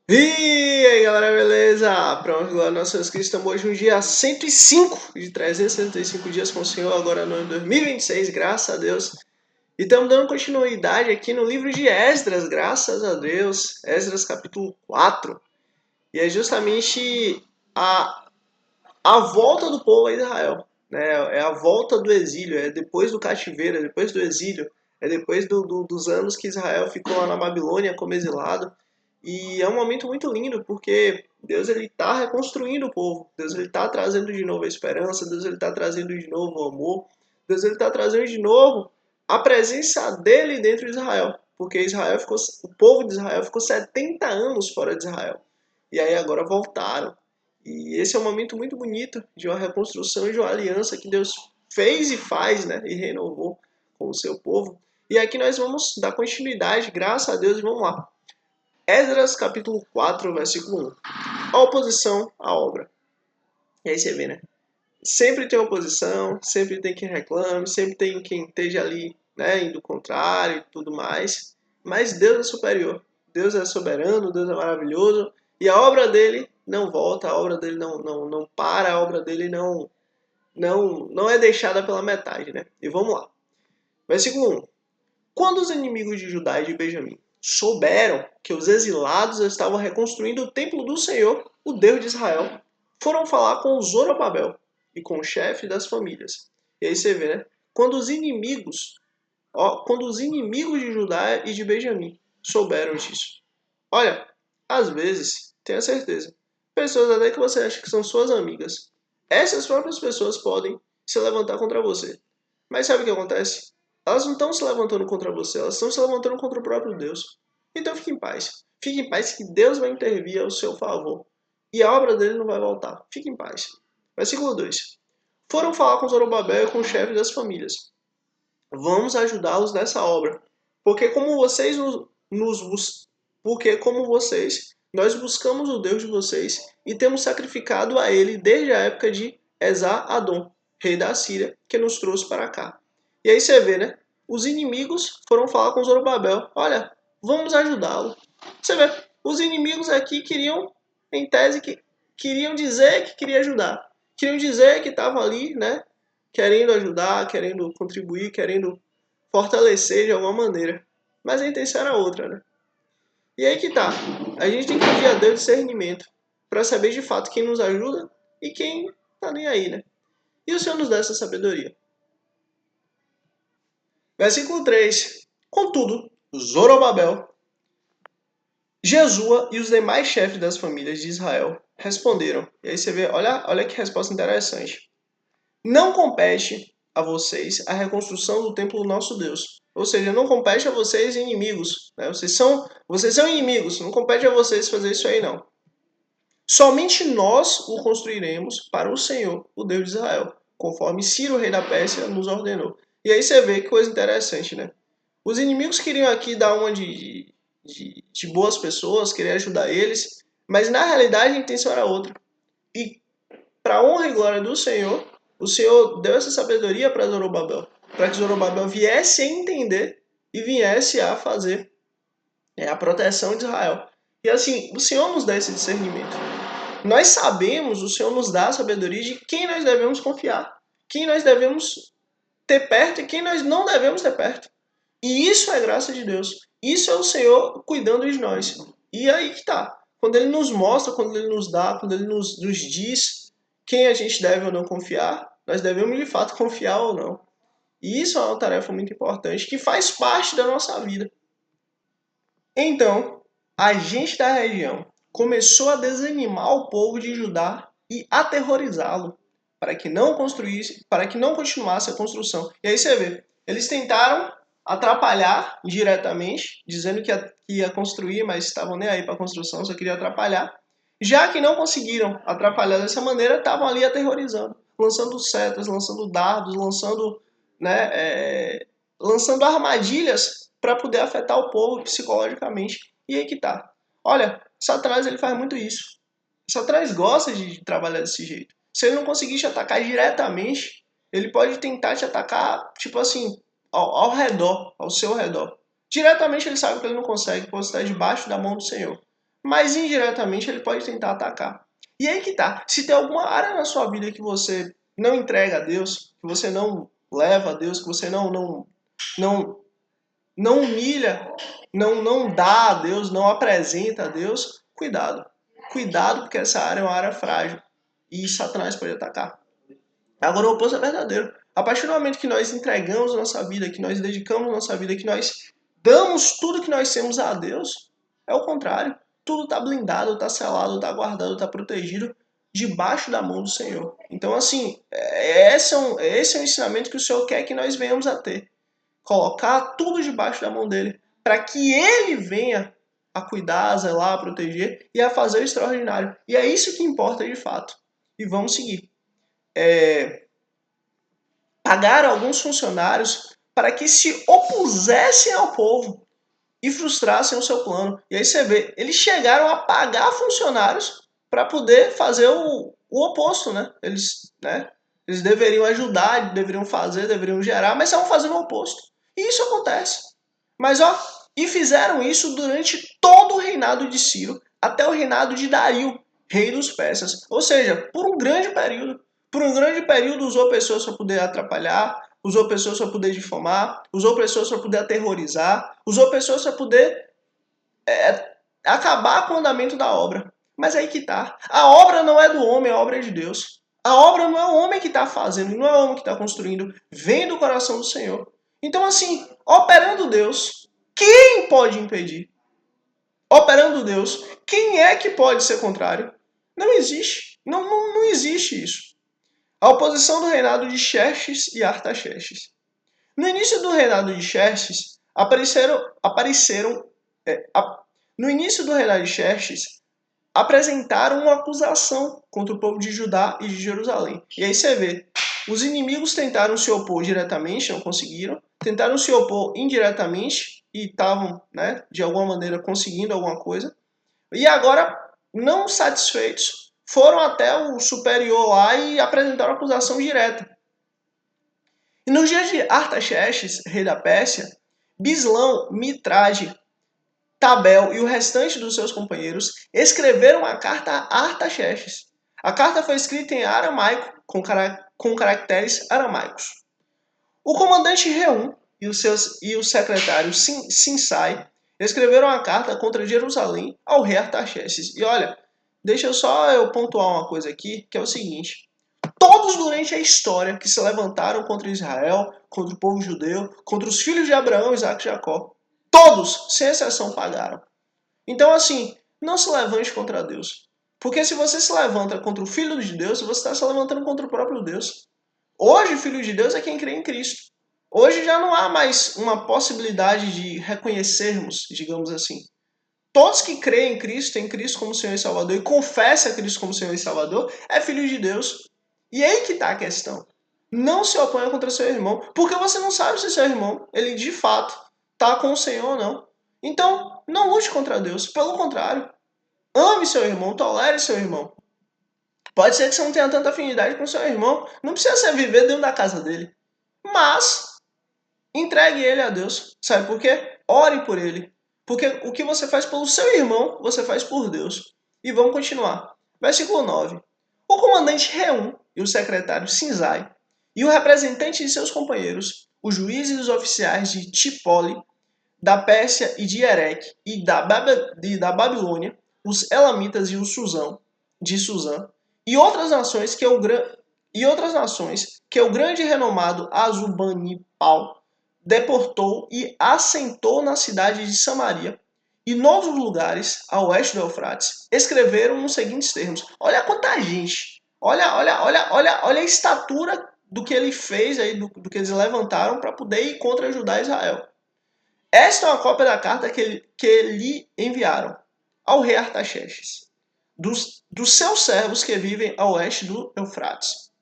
E aí galera, beleza? Pronto, agora nós somos inscritos, estamos hoje no dia 105 de 365 dias com o Senhor, agora no ano 2026, graças a Deus. E estamos dando continuidade aqui no livro de Esdras, graças a Deus, Esdras capítulo 4. E é justamente a, a volta do povo a Israel, né? É a volta do exílio, é depois do cativeiro, é depois do exílio, é depois dos anos que Israel ficou lá na Babilônia como exilado. E é um momento muito lindo, porque Deus ele está reconstruindo o povo. Deus ele está trazendo de novo a esperança. Deus ele está trazendo de novo o amor. Deus ele está trazendo de novo a presença dele dentro de Israel. Porque o povo de Israel ficou 70 anos fora de Israel. E aí agora voltaram. E esse é um momento muito bonito de uma reconstrução, de uma aliança que Deus fez e faz, né? E renovou com o seu povo. E aqui nós vamos dar continuidade, graças a Deus, e vamos lá. Esdras capítulo 4, versículo 1. A oposição à obra. E aí você vê, né? Sempre tem oposição, sempre tem quem reclame, sempre tem quem esteja ali, né, indo contrário e tudo mais. Mas Deus é superior. Deus é soberano, Deus é maravilhoso. E a obra dele não volta, a obra dele não para, a obra dele não é deixada pela metade, né? E vamos lá. Versículo 1. Quando os inimigos de Judá e de Benjamim souberam que os exilados estavam reconstruindo o templo do Senhor, o Deus de Israel, foram falar com Zorobabel e com o chefe das famílias. E aí você vê, né? Quando os inimigos de Judá e de Benjamim souberam disso. Olha, às vezes, tenha certeza, pessoas até que você acha que são suas amigas, essas próprias pessoas podem se levantar contra você. Mas sabe o que acontece? Elas não estão se levantando contra você, elas estão se levantando contra o próprio Deus. Então fique em paz. Fique em paz que Deus vai intervir ao seu favor. E a obra dele não vai voltar. Fique em paz. Versículo 2. Foram falar com Zorobabel e com o chefe das famílias. Vamos ajudá-los nessa obra. Porque como vocês porque como vocês, nós buscamos o Deus de vocês e temos sacrificado a ele desde a época de Esar-Adom, rei da Síria, que nos trouxe para cá. E aí você vê, né? Os inimigos foram falar com Zorobabel. Olha, vamos ajudá-lo. Você vê, os inimigos aqui queriam, em tese, queriam dizer que queria ajudar. Queriam dizer que estavam ali, né? Querendo ajudar, querendo contribuir, querendo fortalecer de alguma maneira. Mas a intenção era outra, né? E aí que tá. A gente tem que pedir a Deus discernimento para saber de fato quem nos ajuda e quem tá nem aí, né? E o Senhor nos dá essa sabedoria. Versículo 3. Contudo, Zorobabel, Jesua e os demais chefes das famílias de Israel responderam. E aí você vê, olha que resposta interessante. Não compete a vocês a reconstrução do templo do nosso Deus. Ou seja, não compete a vocês inimigos. Né? Vocês são inimigos, não compete a vocês fazer isso aí não. Somente nós o construiremos para o Senhor, o Deus de Israel, conforme Ciro, rei da Pérsia, nos ordenou. E aí você vê que coisa interessante, né? Os inimigos queriam aqui dar uma de boas pessoas, querer ajudar eles, mas na realidade a intenção era outra. E para a honra e glória do Senhor, o Senhor deu essa sabedoria para Zorobabel, para que Zorobabel viesse a entender e viesse a fazer a proteção de Israel. E assim, o Senhor nos dá esse discernimento. Nós sabemos, o Senhor nos dá a sabedoria de quem nós devemos confiar, quem nós devemos ter perto e quem nós não devemos ter perto. E isso é graça de Deus. Isso é o Senhor cuidando de nós. E aí que tá. Quando Ele nos mostra, quando Ele nos dá, quando Ele nos diz quem a gente deve ou não confiar, nós devemos de fato confiar ou não. E isso é uma tarefa muito importante que faz parte da nossa vida. Então, a gente da região começou a desanimar o povo de Judá e aterrorizá-lo para que não continuasse a construção. E aí você vê, eles tentaram atrapalhar diretamente, dizendo que ia construir, mas estavam nem aí para a construção, só queriam atrapalhar. Já que não conseguiram atrapalhar dessa maneira, estavam ali aterrorizando, lançando setas, lançando dardos, lançando armadilhas para poder afetar o povo psicologicamente. E aí que tá. Olha, Satanás ele faz muito isso. Satanás gosta de trabalhar desse jeito. Se ele não conseguir te atacar diretamente, ele pode tentar te atacar, tipo assim, ao redor, ao seu redor. Diretamente ele sabe que ele não consegue, porque você está debaixo da mão do Senhor. mas indiretamente ele pode tentar atacar. E aí que tá. Se tem alguma área na sua vida que você não entrega a Deus, que você não leva a Deus, que você não, não humilha, não dá a Deus, não apresenta a Deus, cuidado. Cuidado, porque essa área é uma área frágil. E Satanás pode atacar. Agora o oposto é verdadeiro. A partir do momento que nós entregamos nossa vida, que nós dedicamos nossa vida, que nós damos tudo que nós temos a Deus, é o contrário. Tudo está blindado, está selado, está guardado, está protegido debaixo da mão do Senhor. Então, assim, esse é um ensinamento que o Senhor quer que nós venhamos a ter. Colocar tudo debaixo da mão dele, para que ele venha a cuidar, a zelar, a proteger e a fazer o extraordinário. E é isso que importa de fato. E vamos seguir. Pagaram alguns funcionários para que se opusessem ao povo e frustrassem o seu plano. E aí você vê, eles chegaram a pagar funcionários para poder fazer o oposto, né? Eles deveriam ajudar, deveriam fazer, deveriam gerar, mas estavam fazendo o oposto. E isso acontece. Mas e fizeram isso durante todo o reinado de Ciro, até o reinado de Dario, rei dos persas. Ou seja, por um grande período. Por um grande período usou pessoas para poder atrapalhar, usou pessoas para poder difamar, usou pessoas para poder aterrorizar, usou pessoas para poder acabar com o andamento da obra. Mas aí que tá. A obra não é do homem, a obra é de Deus. A obra não é o homem que está fazendo, não é o homem que está construindo. Vem do coração do Senhor. Então, assim, operando Deus, quem pode impedir? Operando Deus, quem é que pode ser contrário? Não existe. Não existe isso. A oposição do reinado de Xerxes e Artaxerxes. No início do reinado de Xerxes, no início do reinado de Xerxes, apresentaram uma acusação contra o povo de Judá e de Jerusalém. E aí você vê, os inimigos tentaram se opor diretamente, não conseguiram, tentaram se opor indiretamente e estavam, né, de alguma maneira conseguindo alguma coisa. E agora, não satisfeitos, foram até o superior lá e apresentaram acusação direta. E nos dias de Artaxerxes, rei da Pérsia, Bislão, Mitrage, Tabel e o restante dos seus companheiros escreveram uma carta a Artaxerxes. A carta foi escrita em aramaico, com caracteres aramaicos. O comandante Reum e o secretário Sinsai escreveram uma carta contra Jerusalém ao rei Artaxerxes. E olha, deixa eu pontuar uma coisa aqui, que é o seguinte. Todos durante a história que se levantaram contra Israel, contra o povo judeu, contra os filhos de Abraão, Isaac e Jacó, todos, sem exceção, pagaram. Então, assim, não se levante contra Deus. Porque se você se levanta contra o Filho de Deus, você está se levantando contra o próprio Deus. Hoje, o Filho de Deus é quem crê em Cristo. Hoje já não há mais uma possibilidade de reconhecermos, digamos assim. Todos que creem em Cristo como Senhor e Salvador, e confessam a Cristo como Senhor e Salvador, é filho de Deus. E aí que está a questão. Não se oponha contra seu irmão, porque você não sabe se seu irmão, ele de fato, está com o Senhor ou não. Então, não lute contra Deus. Pelo contrário, ame seu irmão, tolere seu irmão. Pode ser que você não tenha tanta afinidade com seu irmão. Não precisa ser viver dentro da casa dele. Mas, entregue ele a Deus. Sabe por quê? Ore por ele. Porque o que você faz pelo seu irmão, você faz por Deus. E vamos continuar. Versículo 9. O comandante Reum e o secretário Sinzai e o representante de seus companheiros, os juízes e os oficiais de Tipoli, da Pérsia e de Ereque e da Babilônia, os Elamitas e os Suzã, e outras nações que o grande e renomado Azubanipal deportou e assentou na cidade de Samaria e noutros lugares ao oeste do Eufrates, escreveram nos seguintes termos. Olha quanta gente. Olha a estatura do que ele fez aí, do que eles levantaram para poder ir contra Judá e Israel. Esta é uma cópia da carta que lhe enviaram ao rei Artaxerxes, dos seus servos que vivem a oeste do Eufrates.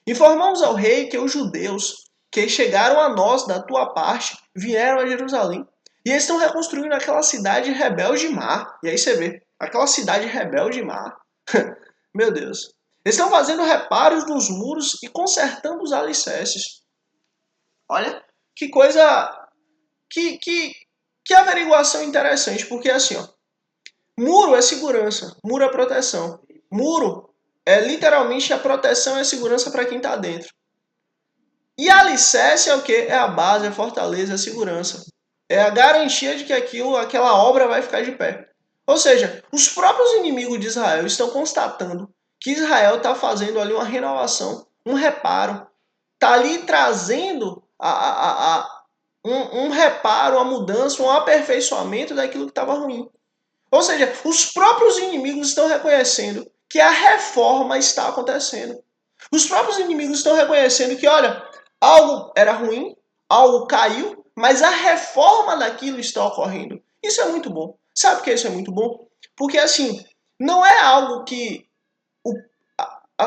Informamos ao rei que os judeus que chegaram a nós da tua parte vieram a Jerusalém e eles estão reconstruindo aquela cidade rebelde mar. E aí você vê, aquela cidade rebelde mar. Meu Deus. Eles estão fazendo reparos nos muros e consertando os alicerces. Olha, que coisa... Que averiguação interessante, porque assim, ó, Muro é segurança, muro é proteção. Muro é literalmente a proteção e a segurança para quem está dentro. E alicerce é o quê? É a base, é a fortaleza, é a segurança. É a garantia de que aquela obra vai ficar de pé. Ou seja, os próprios inimigos de Israel estão constatando que Israel está fazendo ali uma renovação, um reparo. Está ali trazendo um reparo, uma mudança, um aperfeiçoamento daquilo que estava ruim. Ou seja, os próprios inimigos estão reconhecendo que a reforma está acontecendo. Os próprios inimigos estão reconhecendo que, olha, algo era ruim, algo caiu, mas a reforma daquilo está ocorrendo. Isso é muito bom. Sabe por que isso é muito bom? Porque, assim, não é algo que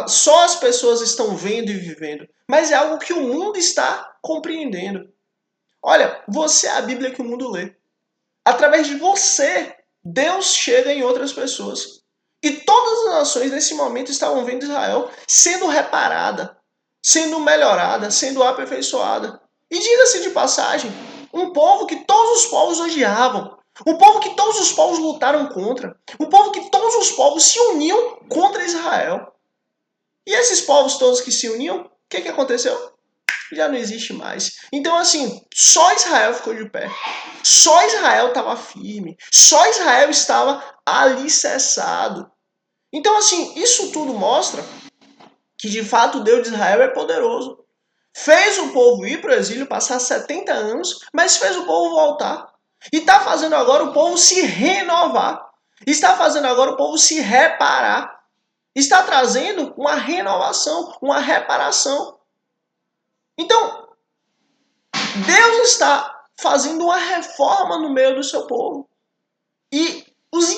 só as pessoas estão vendo e vivendo, mas é algo que o mundo está compreendendo. Olha, você é a Bíblia que o mundo lê. Através de você, Deus chega em outras pessoas. E todas as nações nesse momento estavam vendo Israel sendo reparada, sendo melhorada, sendo aperfeiçoada. E diga-se de passagem, um povo que todos os povos odiavam, um povo que todos os povos lutaram contra, um povo que todos os povos se uniam contra Israel. E esses povos todos que se uniam, o que aconteceu? Já não existe mais. Então, assim, só Israel ficou de pé. Só Israel estava firme. Só Israel estava alicerçado. Então, assim, isso tudo mostra que, de fato, o Deus de Israel é poderoso. Fez o povo ir para o exílio, passar 70 anos, mas fez o povo voltar. E está fazendo agora o povo se renovar. Está fazendo agora o povo se reparar. Está trazendo uma renovação, uma reparação. Então, Deus está fazendo uma reforma no meio do seu povo. E os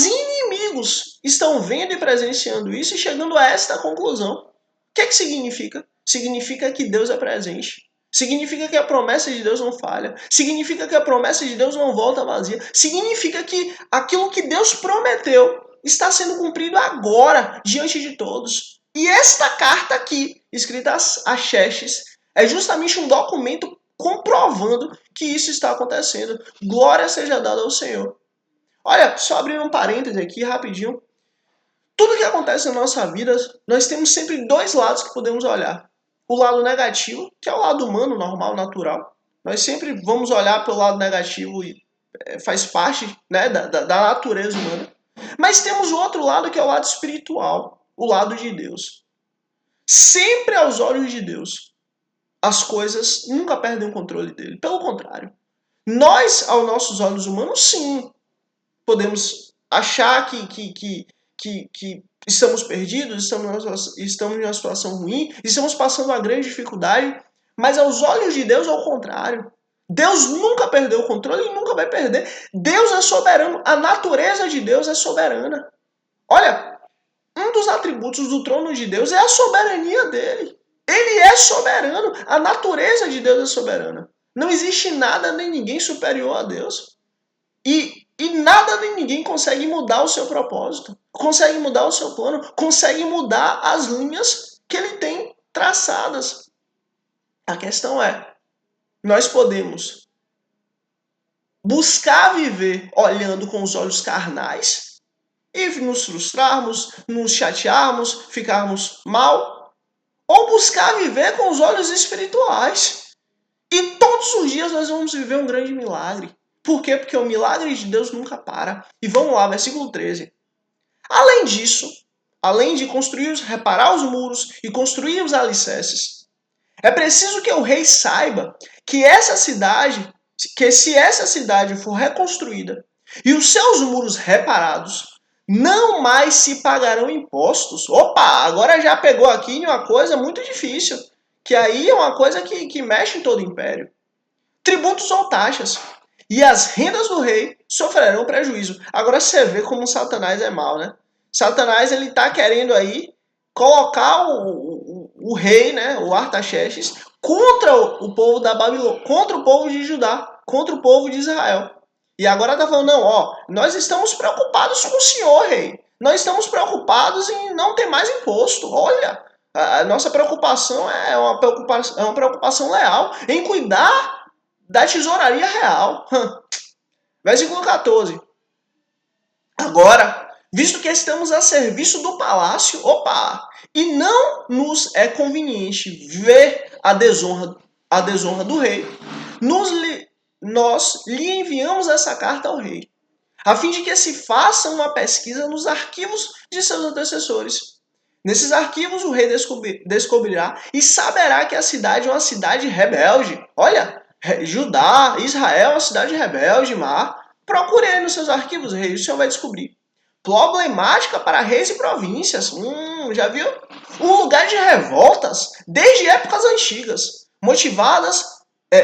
inimigos estão vendo e presenciando isso e chegando a esta conclusão. O que significa? Significa que Deus é presente. Significa que a promessa de Deus não falha. Significa que a promessa de Deus não volta vazia. Significa que aquilo que Deus prometeu está sendo cumprido agora, diante de todos. E esta carta aqui, escrita a Xerxes, é justamente um documento comprovando que isso está acontecendo. Glória seja dada ao Senhor. Olha, só abrindo um parêntese aqui rapidinho. Tudo que acontece na nossa vida, nós temos sempre dois lados que podemos olhar. O lado negativo, que é o lado humano, normal, natural. Nós sempre vamos olhar pelo lado negativo e faz parte, né, da natureza humana. Mas temos o outro lado, que é o lado espiritual, o lado de Deus. Sempre aos olhos de Deus, as coisas nunca perdem o controle dele. Pelo contrário. Nós, aos nossos olhos humanos, sim, podemos achar que estamos perdidos, estamos em uma situação ruim, estamos passando uma grande dificuldade, mas aos olhos de Deus é o contrário. Deus nunca perdeu o controle e nunca vai perder. Deus é soberano, a natureza de Deus é soberana. Olha, um dos atributos do trono de Deus é a soberania dele. Ele é soberano, a natureza de Deus é soberana. Não existe nada nem ninguém superior a Deus. E nada nem ninguém consegue mudar o seu propósito, consegue mudar o seu plano, consegue mudar as linhas que ele tem traçadas. A questão é, nós podemos buscar viver olhando com os olhos carnais e nos frustrarmos, nos chatearmos, ficarmos mal, ou buscar viver com os olhos espirituais. E todos os dias nós vamos viver um grande milagre. Por quê? Porque o milagre de Deus nunca para. E vamos lá, versículo 13. Além disso, além de reparar os muros e construir os alicerces, é preciso que o rei saiba que se essa cidade for reconstruída e os seus muros reparados, não mais se pagarão impostos. Opa, agora já pegou aqui uma coisa muito difícil, que aí é uma coisa que mexe em todo o império. Tributos ou taxas. E as rendas do rei sofrerão prejuízo. Agora você vê como Satanás é mau, né? Satanás, ele tá querendo aí colocar o rei, né, o Artaxerxes, contra o povo da Babilônia, contra o povo de Judá, contra o povo de Israel. E agora tá falando, não, ó, nós estamos preocupados com o senhor, rei. Nós estamos preocupados em não ter mais imposto. Olha, a nossa preocupação é uma preocupação leal em cuidar da tesouraria real. Versículo 14. agora, visto que estamos a serviço do palácio, e não nos é conveniente ver a desonra do rei, nós lhe enviamos essa carta ao rei, a fim de que se faça uma pesquisa nos arquivos de seus antecessores. Nesses arquivos o rei descobrirá e saberá que a cidade é uma cidade rebelde. Olha, Judá, Israel é uma cidade rebelde, procure aí nos seus arquivos, rei, o senhor vai descobrir. Problemática para reis e províncias. Já viu? Um lugar de revoltas desde épocas antigas,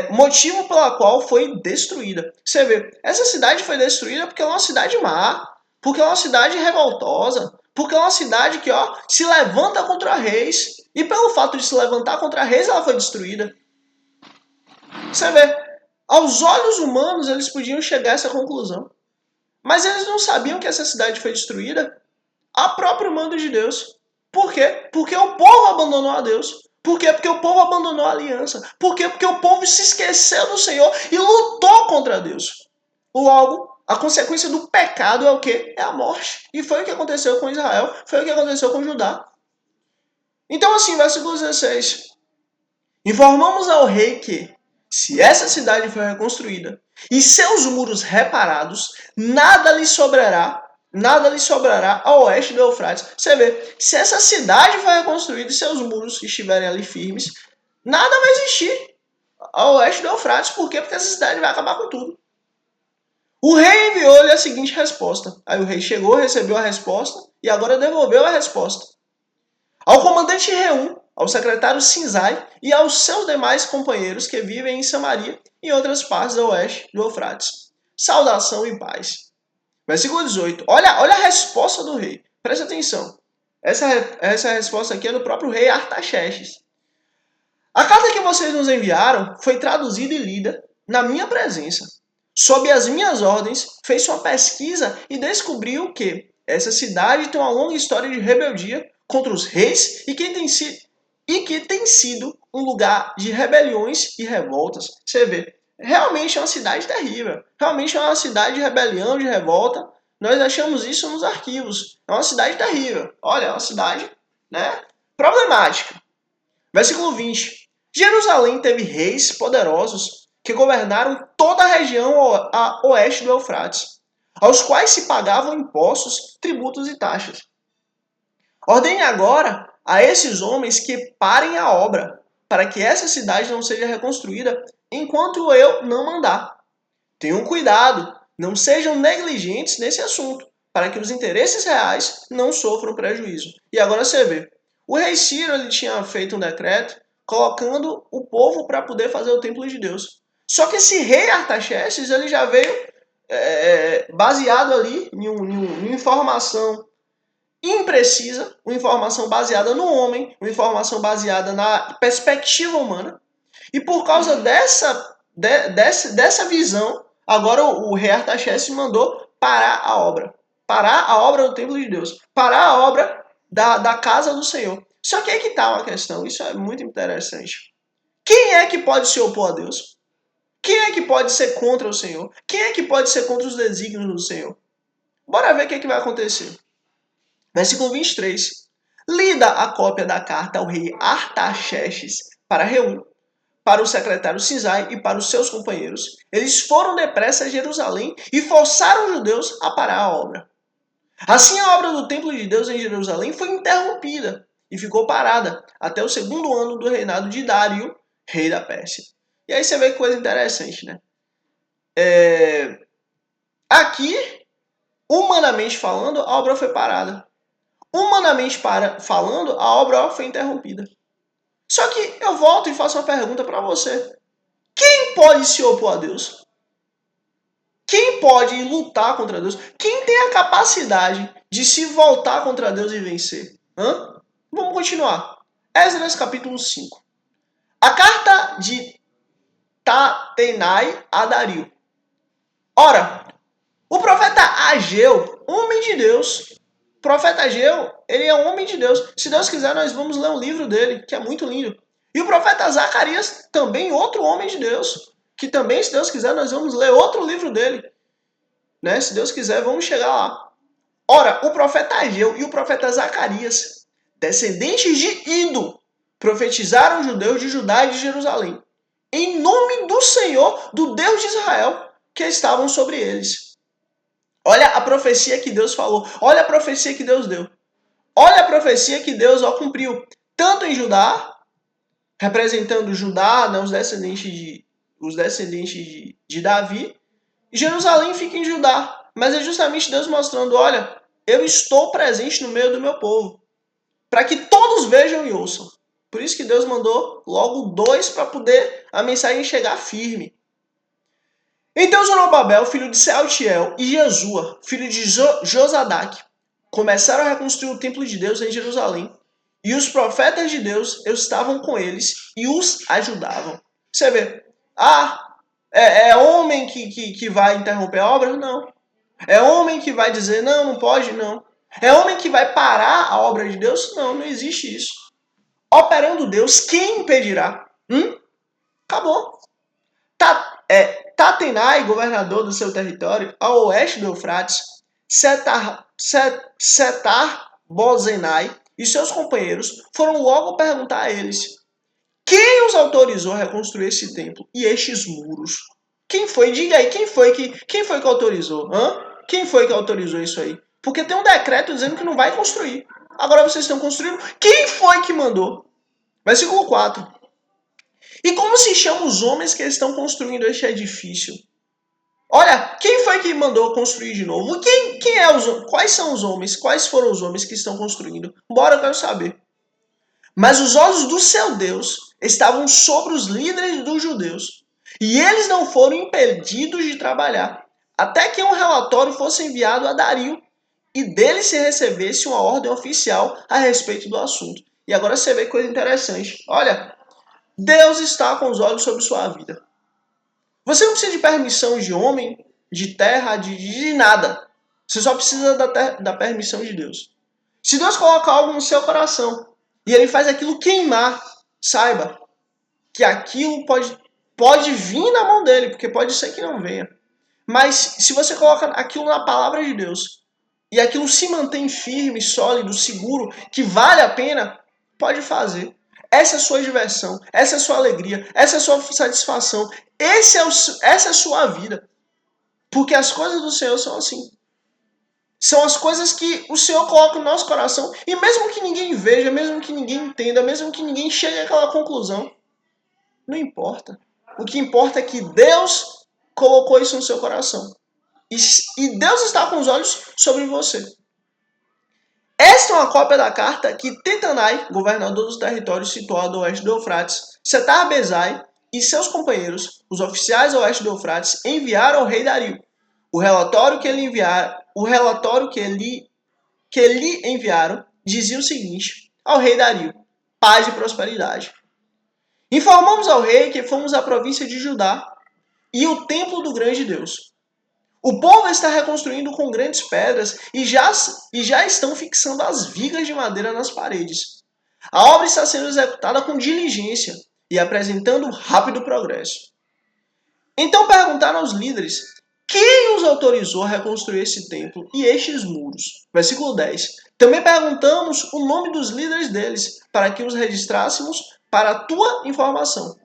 motivo pela qual foi destruída. Você vê, essa cidade foi destruída porque é uma cidade má, porque é uma cidade revoltosa, porque é uma cidade que se levanta contra reis. E pelo fato de se levantar contra reis, ela foi destruída. Você vê, aos olhos humanos eles podiam chegar a essa conclusão. Mas eles não sabiam que essa cidade foi destruída a próprio mando de Deus. Por quê? Porque o povo abandonou a Deus. Por quê? Porque o povo abandonou a aliança. Por quê? Porque o povo se esqueceu do Senhor e lutou contra Deus. Logo, a consequência do pecado é o quê? É a morte. E foi o que aconteceu com Israel, foi o que aconteceu com Judá. Então assim, versículo 16. Informamos ao rei que, se essa cidade for reconstruída e seus muros reparados, nada lhe sobrará a oeste do Eufrates. Você vê, se essa cidade for reconstruída e seus muros estiverem ali firmes, nada vai existir a oeste do Eufrates. Por quê? Porque essa cidade vai acabar com tudo. O rei enviou-lhe a seguinte resposta. Aí o rei chegou, recebeu a resposta e agora devolveu a resposta. Ao comandante Reum, ao secretário Sinzai e aos seus demais companheiros que vivem em Samaria e em outras partes do oeste do Eufrates. Saudação e paz. Versículo 18. Olha a resposta do rei. Presta atenção. Essa resposta aqui é do próprio rei Artaxerxes. A carta que vocês nos enviaram foi traduzida e lida na minha presença. Sob as minhas ordens, fez uma pesquisa e descobriu que essa cidade tem uma longa história de rebeldia contra os reis e que tem sido um lugar de rebeliões e revoltas. Você vê, realmente é uma cidade terrível. Realmente é uma cidade de rebelião, de revolta. Nós achamos isso nos arquivos. É uma cidade terrível. Olha, é uma cidade, problemática. Versículo 20. Jerusalém teve reis poderosos que governaram toda a região a oeste do Eufrates, aos quais se pagavam impostos, tributos e taxas. Ordene agora a esses homens que parem a obra, para que essa cidade não seja reconstruída enquanto eu não mandar. Tenham cuidado, não sejam negligentes nesse assunto, para que os interesses reais não sofram prejuízo. E agora você vê, o rei Ciro ele tinha feito um decreto colocando o povo para poder fazer o templo de Deus. Só que esse rei Artaxerxes ele já veio baseado ali em uma informação imprecisa, uma informação baseada no homem, uma informação baseada na perspectiva humana. E por causa dessa visão, agora o rei Artaxerxes mandou parar a obra. Parar a obra do templo de Deus. Parar a obra da casa do Senhor. Só que aí que está uma questão, isso é muito interessante. Quem é que pode se opor a Deus? Quem é que pode ser contra o Senhor? Quem é que pode ser contra os desígnios do Senhor? Bora ver o que é que vai acontecer. Versículo 23. Lida a cópia da carta ao rei Artaxerxes para Reum, para o secretário Sinzai e para os seus companheiros. Eles foram depressa a Jerusalém e forçaram os judeus a parar a obra. Assim, a obra do templo de Deus em Jerusalém foi interrompida e ficou parada até o segundo ano do reinado de Dário, rei da Pérsia. E aí você vê que coisa interessante, né? Aqui, humanamente falando, a obra foi parada. Humanamente falando, a obra foi interrompida. Só que eu volto e faço uma pergunta para você. Quem pode se opor a Deus? Quem pode lutar contra Deus? Quem tem a capacidade de se voltar contra Deus e vencer? Vamos continuar. Esdras capítulo 5. A carta de Tatenai a Dario. Ora, o profeta Ageu, homem de Deus. O profeta Ageu, ele é um homem de Deus. Se Deus quiser, nós vamos ler um livro dele, que é muito lindo. E o profeta Zacarias, também outro homem de Deus, que também, se Deus quiser, nós vamos ler outro livro dele. Se Deus quiser, vamos chegar lá. Ora, o profeta Ageu e o profeta Zacarias, descendentes de Ido, profetizaram judeus de Judá e de Jerusalém, em nome do Senhor, do Deus de Israel, que estavam sobre eles. Olha a profecia que Deus falou, olha a profecia que Deus deu. Olha a profecia que Deus cumpriu, tanto em Judá, representando Judá, né, os descendentes de Davi, e Jerusalém fica em Judá. Mas é justamente Deus mostrando, olha, eu estou presente no meio do meu povo, para que todos vejam e ouçam. Por isso que Deus mandou logo 2 para poder a mensagem chegar firme. Então Zorobabel, filho de Sealtiel, e Jesua, filho de Josadaque, começaram a reconstruir o templo de Deus em Jerusalém. E os profetas de Deus estavam com eles e os ajudavam. Você vê, é homem que vai interromper a obra? Não. É homem que vai dizer, não pode? Não. É homem que vai parar a obra de Deus? Não existe isso. Operando Deus, quem impedirá? Acabou. Tatenai, governador do seu território, ao oeste do Eufrates, Setar-Bozenai e seus companheiros foram logo perguntar a eles: quem os autorizou a reconstruir esse templo e estes muros? Quem foi? Diga aí, quem foi que autorizou? Quem foi que autorizou isso aí? Porque tem um decreto dizendo que não vai construir. Agora vocês estão construindo. Quem foi que mandou? Versículo 4. E como se chamam os homens que estão construindo este edifício? Olha, quem foi que mandou construir de novo? Quais são os homens? Quais foram os homens que estão construindo? Bora, eu quero saber. Mas os olhos do seu Deus estavam sobre os líderes dos judeus, e eles não foram impedidos de trabalhar, até que um relatório fosse enviado a Dario, e dele se recebesse uma ordem oficial a respeito do assunto. E agora você vê coisa interessante. Olha, Deus está com os olhos sobre sua vida. Você não precisa de permissão de homem, de terra, de nada. Você só precisa da permissão de Deus. Se Deus coloca algo no seu coração e ele faz aquilo queimar, saiba que aquilo pode vir na mão dele, porque pode ser que não venha. Mas se você coloca aquilo na palavra de Deus e aquilo se mantém firme, sólido, seguro, que vale a pena, pode fazer. Essa é a sua diversão, essa é a sua alegria, essa é a sua satisfação, essa é a sua vida. Porque as coisas do Senhor são assim. São as coisas que o Senhor coloca no nosso coração, e mesmo que ninguém veja, mesmo que ninguém entenda, mesmo que ninguém chegue àquela conclusão, não importa. O que importa é que Deus colocou isso no seu coração. E Deus está com os olhos sobre você. Esta é uma cópia da carta que Tetanai, governador dos territórios situados ao oeste do Eufrates, Setar-Bezai e seus companheiros, os oficiais ao oeste do Eufrates, enviaram ao rei Dario. O relatório que lhe enviaram dizia o seguinte: ao rei Dario, paz e prosperidade. Informamos ao rei que fomos à província de Judá e o templo do grande Deus. O povo está reconstruindo com grandes pedras e já estão fixando as vigas de madeira nas paredes. A obra está sendo executada com diligência e apresentando rápido progresso. Então perguntaram aos líderes: quem os autorizou a reconstruir esse templo e estes muros? Versículo 10. Também perguntamos o nome dos líderes deles, para que os registrássemos para a tua informação.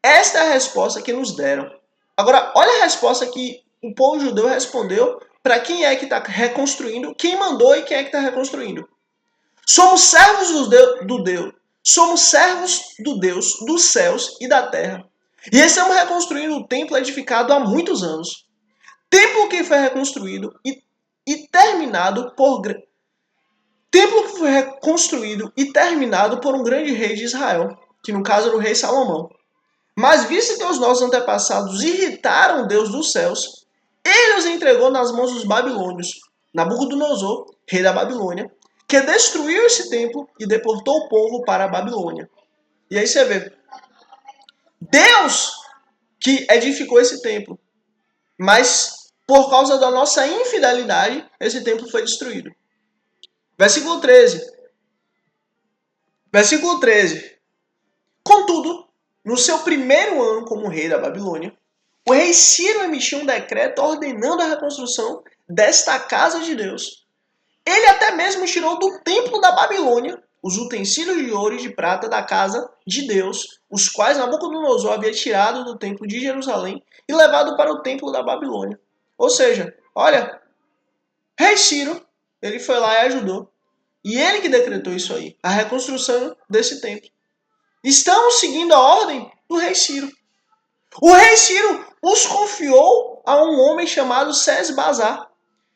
Esta é a resposta que nos deram. Agora, olha a resposta que o povo judeu respondeu para quem é que está reconstruindo, quem mandou e quem é que está reconstruindo. Somos servos do Deus. Somos servos do Deus dos céus e da terra. E estamos reconstruindo o templo edificado há muitos anos. Templo que foi reconstruído e terminado por um grande rei de Israel, que no caso era o rei Salomão. Mas visto que os nossos antepassados irritaram o Deus dos céus, ele os entregou nas mãos dos babilônios, Nabucodonosor, rei da Babilônia, que destruiu esse templo e deportou o povo para a Babilônia. E aí você vê, Deus que edificou esse templo, mas por causa da nossa infidelidade, esse templo foi destruído. Versículo 13. Contudo, no seu primeiro ano como rei da Babilônia, o rei Ciro emitiu um decreto ordenando a reconstrução desta casa de Deus. Ele até mesmo tirou do templo da Babilônia os utensílios de ouro e de prata da casa de Deus, os quais Nabucodonosor havia tirado do templo de Jerusalém e levado para o templo da Babilônia. Ou seja, olha, rei Ciro, ele foi lá e ajudou. E ele que decretou isso aí, a reconstrução desse templo. Estamos seguindo a ordem do rei Ciro. O rei Ciro os confiou a um homem chamado Sesbazar,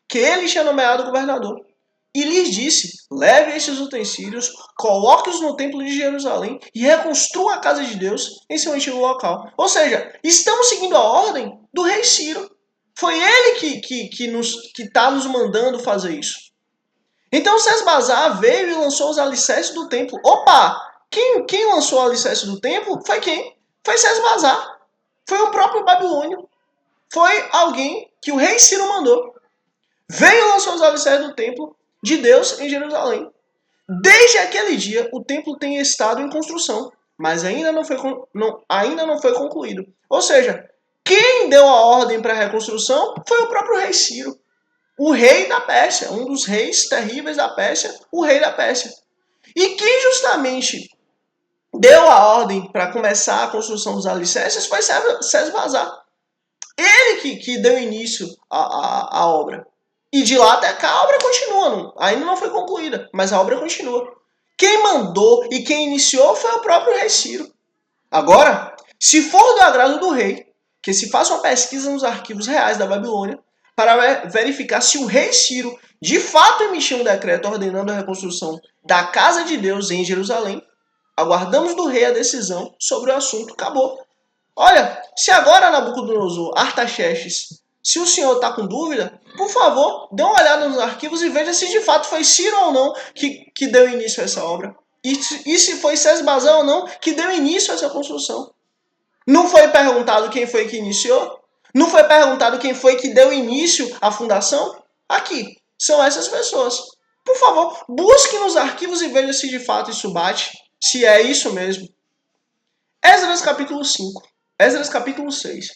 que ele tinha nomeado governador. E lhes disse, leve estes utensílios, coloque-os no templo de Jerusalém e reconstrua a casa de Deus em seu antigo local. Ou seja, estamos seguindo a ordem do rei Ciro. Foi ele que está nos mandando fazer isso. Então Sesbazar veio e lançou os alicerces do templo. Opa! Quem lançou o alicerce do templo foi quem? Foi Sesbazar. Foi o próprio Babilônio. Foi alguém que o rei Ciro mandou. Veio e lançou os alicerces do templo de Deus em Jerusalém. Desde aquele dia, o templo tem estado em construção, mas ainda não foi concluído. Ou seja, quem deu a ordem para a reconstrução foi o próprio rei Ciro. O rei da Pérsia, um dos reis terríveis da Pérsia, o rei da Pérsia. E quem justamente deu a ordem para começar a construção dos alicerces foi Sesbazar. Ele que deu início à obra. E de lá até cá a obra continua. Ainda não foi concluída, mas a obra continua. Quem mandou e quem iniciou foi o próprio rei Ciro. Agora, se for do agrado do rei, que se faça uma pesquisa nos arquivos reais da Babilônia para verificar se o rei Ciro de fato emitiu um decreto ordenando a reconstrução da casa de Deus em Jerusalém. Aguardamos do rei a decisão sobre o assunto. Acabou. Olha, se agora Nabucodonosor, Artaxerxes, se o senhor está com dúvida, por favor, dê uma olhada nos arquivos e veja se de fato foi Ciro ou não que deu início a essa obra. E se foi Sesbazar ou não que deu início a essa construção. Não foi perguntado quem foi que iniciou? Não foi perguntado quem foi que deu início à fundação? Aqui, são essas pessoas. Por favor, busque nos arquivos e veja se de fato isso bate, se é isso mesmo. Esdras capítulo 5, Esdras capítulo 6.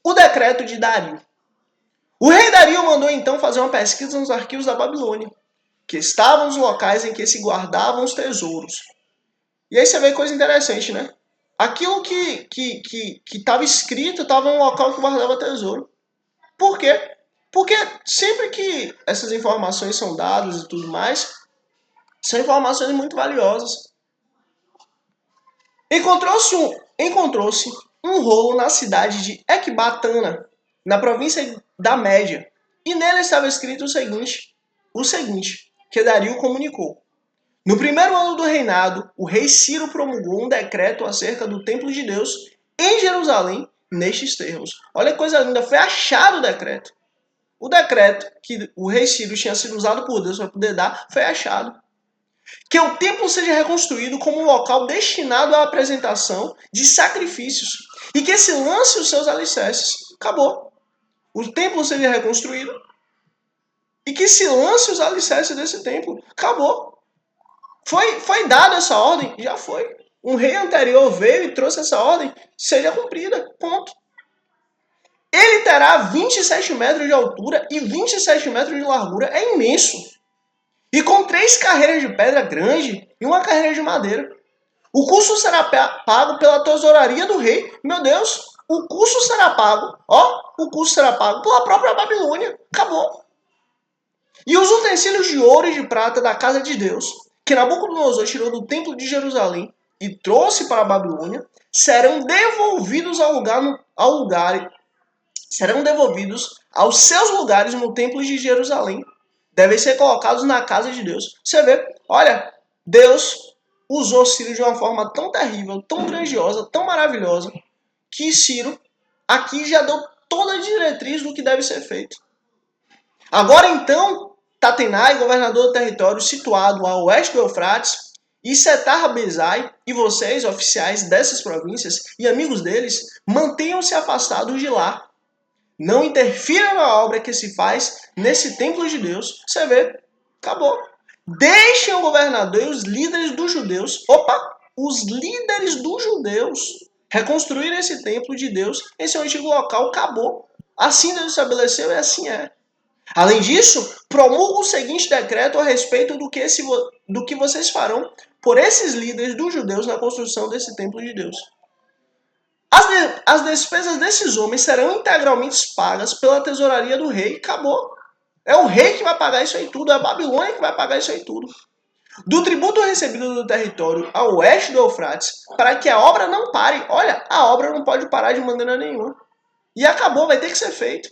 O decreto de Dario. O rei Dario mandou então fazer uma pesquisa nos arquivos da Babilônia, que estavam nos locais em que se guardavam os tesouros. E aí você vê coisa interessante, né? Aquilo que estava escrito estava em um local que guardava tesouro. Por quê? Porque sempre que essas informações são dadas e tudo mais, são informações muito valiosas. Encontrou-se um rolo na cidade de Ecbatana, na província da Média, e nele estava escrito o seguinte, que Dario comunicou. No primeiro ano do reinado, o rei Ciro promulgou um decreto acerca do templo de Deus em Jerusalém, nestes termos. Olha que coisa linda, foi achado o decreto. O decreto que o rei Ciro tinha sido usado por Deus para poder dar, foi achado. Que o templo seja reconstruído como um local destinado à apresentação de sacrifícios e que se lance os seus alicerces. Acabou. O templo seja reconstruído e que se lance os alicerces desse templo. Acabou. Foi dada essa ordem? Já foi. Um rei anterior veio e trouxe essa ordem, seja cumprida. Ponto. Ele terá 27 metros de altura e 27 metros de largura. É imenso. E com 3 carreiras de pedra grande e uma carreira de madeira. O custo será pago pela tesouraria do rei. Meu Deus, o custo será pago. O custo será pago pela própria Babilônia. Acabou. E os utensílios de ouro e de prata da casa de Deus, que Nabucodonosor tirou do templo de Jerusalém e trouxe para a Babilônia, serão devolvidos serão devolvidos aos seus lugares no templo de Jerusalém. Devem ser colocados na casa de Deus. Você vê, olha, Deus usou Ciro de uma forma tão terrível, tão grandiosa, tão maravilhosa, que Ciro aqui já deu toda a diretriz do que deve ser feito. Agora então, Tatenai, governador do território situado a oeste do Eufrates, e Setar-Bezai e vocês, oficiais dessas províncias e amigos deles, mantenham-se afastados de lá. Não interfiram na obra que se faz nesse templo de Deus. Você vê, acabou. Deixem o governador e os líderes dos judeus, reconstruir esse templo de Deus em seu antigo local. Acabou. Assim Deus estabeleceu e assim é. Além disso, promulga o seguinte decreto a respeito do que vocês farão por esses líderes dos judeus na construção desse templo de Deus. As despesas desses homens serão integralmente pagas pela tesouraria do rei. Acabou. É o rei que vai pagar isso aí tudo, é a Babilônia que vai pagar isso aí tudo. Do tributo recebido do território a oeste do Eufrates, para que a obra não pare. Olha, a obra não pode parar de maneira nenhuma. E acabou, vai ter que ser feito.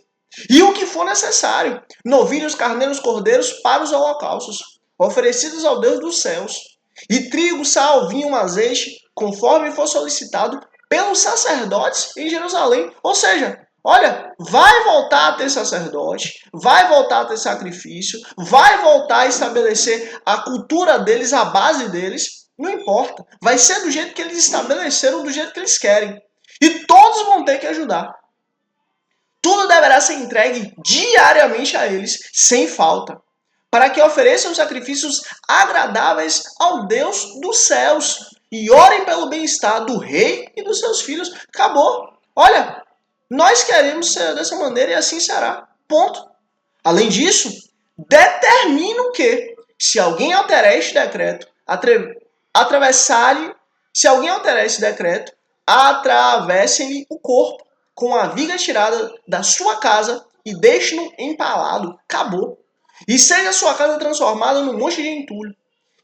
E o que for necessário, novilhos, carneiros, cordeiros para os holocaustos, oferecidos ao Deus dos céus, e trigo, sal, vinho, azeite, conforme for solicitado pelos sacerdotes em Jerusalém. Ou seja, olha, vai voltar a ter sacerdote, vai voltar a ter sacrifício, vai voltar a estabelecer a cultura deles, a base deles, não importa. Vai ser do jeito que eles estabeleceram, do jeito que eles querem. E todos vão ter que ajudar. Tudo deverá ser entregue diariamente a eles, sem falta, para que ofereçam sacrifícios agradáveis ao Deus dos céus e orem pelo bem-estar do rei e dos seus filhos. Acabou. Olha, nós queremos ser dessa maneira e assim será. Ponto. Além disso, determino que, se alguém alterar este decreto, atravessem-lhe o corpo com a viga tirada da sua casa e deixe-no empalado. Acabou. E seja a sua casa transformada num monte de entulho.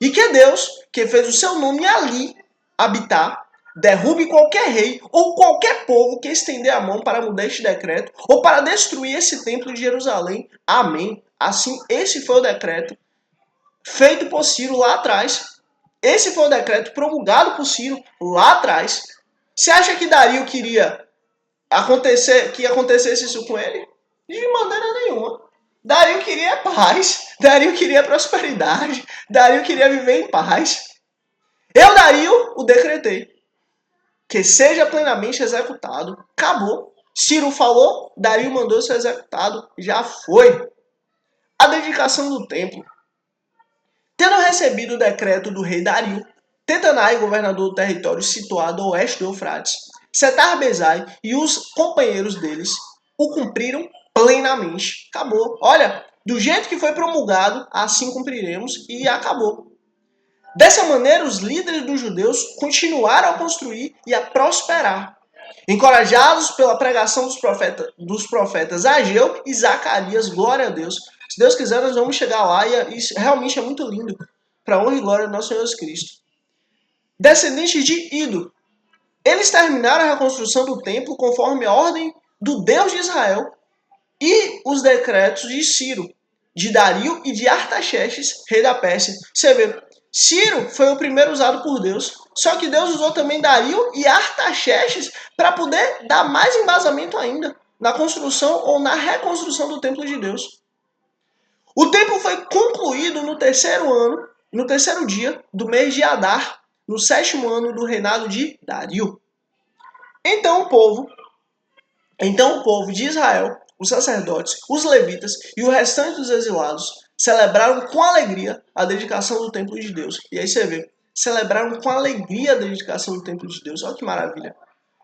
E que Deus, que fez o seu nome ali habitar, derrube qualquer rei ou qualquer povo que estender a mão para mudar este decreto ou para destruir esse templo de Jerusalém. Amém. Assim, esse foi o decreto feito por Ciro lá atrás. Esse foi o decreto promulgado por Ciro lá atrás. Você acha que Dario queria que acontecesse isso com ele? De maneira nenhuma. Dario queria paz, Dario queria prosperidade, Dario queria viver em paz. Eu, Dario, o decretei. Que seja plenamente executado. Acabou. Ciro falou, Dario mandou ser executado. Já foi. A dedicação do templo. Tendo recebido o decreto do rei Dario, Tetanai, governador do território situado ao oeste do Eufrates, Setar-Bezai e os companheiros deles o cumpriram plenamente. Acabou. Olha, do jeito que foi promulgado, assim cumpriremos e acabou. Dessa maneira, os líderes dos judeus continuaram a construir e a prosperar, encorajados pela pregação dos profetas Ageu e Zacarias. Glória a Deus. Se Deus quiser, nós vamos chegar lá e realmente é muito lindo, para a honra e glória do nosso Senhor Jesus Cristo. Descendentes de Ido. Eles terminaram a reconstrução do templo conforme a ordem do Deus de Israel e os decretos de Ciro, de Dario e de Artaxerxes, rei da Pérsia. Você vê, Ciro foi o primeiro usado por Deus, só que Deus usou também Dario e Artaxerxes para poder dar mais embasamento ainda na construção ou na reconstrução do templo de Deus. O templo foi concluído no terceiro dia do mês de Adar, no 7º ano do reinado de Dario. Então o povo de Israel, os sacerdotes, os levitas e o restante dos exilados celebraram com alegria a dedicação do templo de Deus. E aí você vê, celebraram com alegria a dedicação do templo de Deus. Olha que maravilha.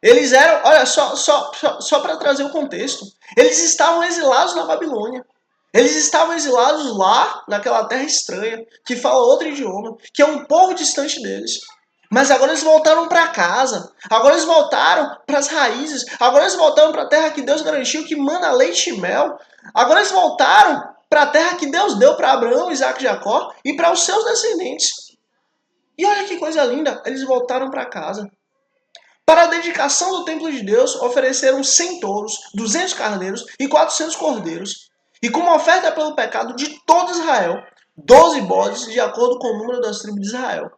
Eles eram, olha, só para trazer o contexto, eles estavam exilados na Babilônia. Eles estavam exilados lá, naquela terra estranha, que fala outro idioma, que é um povo distante deles. Mas agora eles voltaram para casa, agora eles voltaram para as raízes, agora eles voltaram para a terra que Deus garantiu que mana leite e mel. Agora eles voltaram para a terra que Deus deu para Abraão, Isaac e Jacó e para os seus descendentes. E olha que coisa linda, eles voltaram para casa. Para a dedicação do templo de Deus, ofereceram 100 touros, 200 carneiros e 400 cordeiros. E como oferta pelo pecado de todo Israel, 12 bodes, de acordo com o número das tribos de Israel.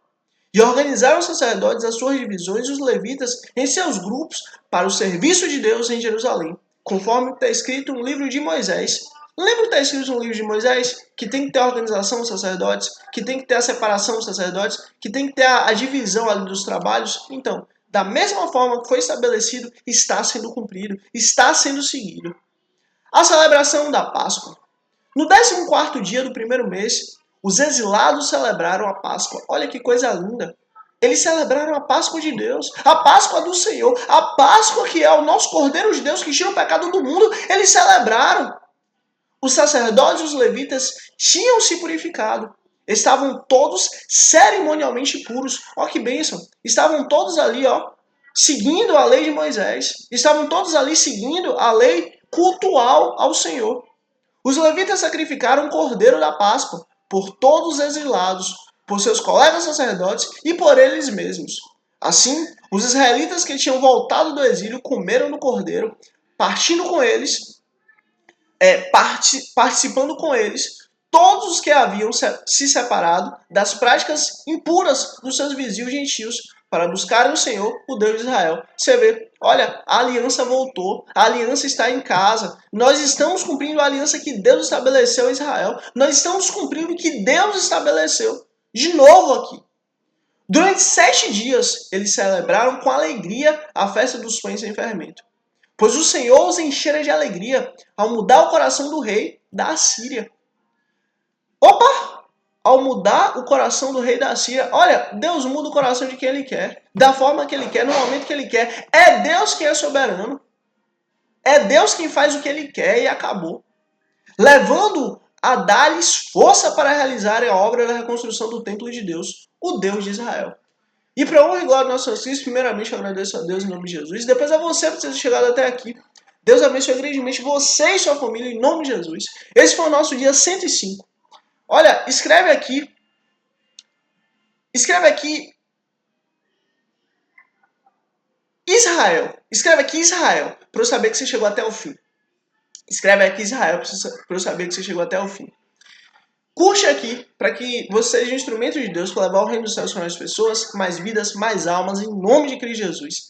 E organizaram os sacerdotes as suas divisões e os levitas em seus grupos para o serviço de Deus em Jerusalém, conforme está escrito no livro de Moisés. Lembra que está escrito no livro de Moisés? Que tem que ter a organização dos sacerdotes, que tem que ter a separação dos sacerdotes, que tem que ter a divisão ali dos trabalhos? Então, da mesma forma que foi estabelecido, está sendo cumprido, está sendo seguido. A celebração da Páscoa. No 14º dia do primeiro mês, os exilados celebraram a Páscoa. Olha que coisa linda. Eles celebraram a Páscoa de Deus, a Páscoa do Senhor, a Páscoa que é o nosso Cordeiro de Deus que tira o pecado do mundo. Eles celebraram. os sacerdotes e os levitas tinham se purificado. Estavam todos cerimonialmente puros. Ó que bênção. Estavam todos ali, ó, seguindo a lei de Moisés. Estavam todos ali seguindo a lei cultual ao Senhor. Os levitas sacrificaram o cordeiro da Páscoa por todos os exilados, por seus colegas sacerdotes e por eles mesmos. Assim, os israelitas que tinham voltado do exílio comeram do cordeiro, partindo com eles, participando com eles, todos os que haviam se separado das práticas impuras dos seus vizinhos gentios para buscarem o Senhor, o Deus de Israel. Você vê, olha, a aliança voltou, a aliança está em casa. Nós estamos cumprindo a aliança que Deus estabeleceu em Israel. Nós estamos cumprindo o que Deus estabeleceu. De novo aqui. Durante 7 dias, eles celebraram com alegria a festa dos pães sem fermento. Pois o Senhor os enchera de alegria ao mudar o coração do rei da Assíria. Opa! Ao mudar o coração do rei da Síria, olha, Deus muda o coração de quem Ele quer, da forma que Ele quer, no momento que Ele quer. É Deus quem é soberano. É Deus quem faz o que Ele quer e acabou. Levando a dar-lhes força para realizarem a obra da reconstrução do templo de Deus, o Deus de Israel. E para honra e glória do nosso Cristo, primeiramente eu agradeço a Deus em nome de Jesus. Depois a você por ter chegado até aqui. Deus abençoe grandemente você e sua família em nome de Jesus. Esse foi o nosso dia 105. Olha, escreve aqui Israel. Escreve aqui Israel, para eu saber que você chegou até o fim. Escreve aqui Israel, para eu saber que você chegou até o fim. Curte aqui, para que você seja um instrumento de Deus para levar o reino dos céus para mais pessoas, mais vidas, mais almas, em nome de Cristo Jesus.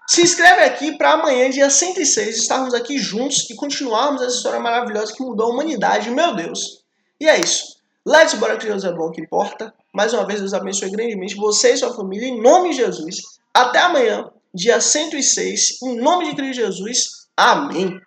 Se inscreve aqui para amanhã, dia 106, estarmos aqui juntos e continuarmos essa história maravilhosa que mudou a humanidade, meu Deus. E é isso. Let's bora que Deus é bom, que importa. Mais uma vez, Deus abençoe grandemente você e sua família, em nome de Jesus. Até amanhã, dia 106, em nome de Cristo Jesus. Amém.